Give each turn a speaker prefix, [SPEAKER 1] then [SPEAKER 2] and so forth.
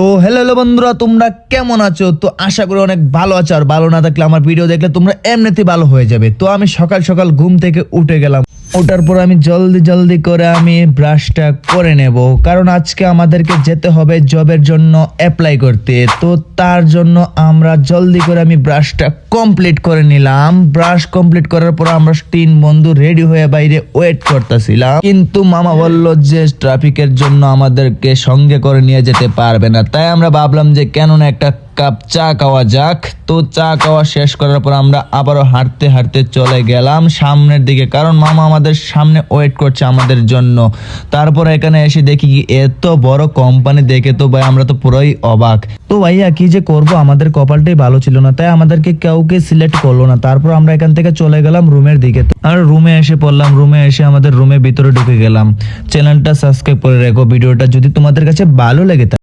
[SPEAKER 1] তো হ্যালো বন্ধুরা, তোমরা কেমন আছো? তো আশা করি অনেক ভালো আছো। আর ভালো না থাকলে আমার ভিডিও দেখলে তোমরা এমনিতেই ভালো হয়ে যাবে। তো আমি সকাল সকাল ঘুম থেকে উঠে গেলাম। ওঠার পর আমি জলদি করে আমি ব্রাশটা করে নেব, কারণ আজকে আমাদেরকে যেতে হবে জবের জন্য অ্যাপ্লাই করতে। তো তার জন্য আমরা জলদি করে আমি ব্রাশটা কমপ্লিট করে নিলাম। ব্রাশ কমপ্লিট করার পর আমরা 3 বন্ধু রেডি হয়ে বাইরে ওয়েট করতেছিলাম, কিন্তু মামা বলল যে ট্রাফিকের জন্য আমাদেরকে সঙ্গে করে নিয়ে যেতে পারবে না। তাই আমরা ভাবলাম যে কেন না একটা কাপ চা খাওয়া যাক। তো চা খাওয়া শেষ করার পর আমরা আবারও হাঁটতে হাঁটতে চলে গেলাম সামনের দিকে, কারণ মামা আমাদের সামনে ওয়েট করছে আমাদের জন্য। তারপর এখানে এসে দেখি কি এত বড় কোম্পানি দেখে তো ভাই আমরা তো পুরোই অবাক। তো ভাইয়া কি যে করব, আমাদের কপালটাই ভালো ছিল না, তাই আমাদেরকে কাউকে সিলেক্ট করলো না। তারপর আমরা এখান থেকে চলে গেলাম রুমের দিকে। আর রুমে এসে পড়লাম, রুমে এসে আমাদের রুমের ভিতরে ঢুকে গেলাম। চ্যানেলটা সাবস্ক্রাইব করে রেখো, ভিডিওটা যদি তোমাদের কাছে ভালো লেগে থাকে।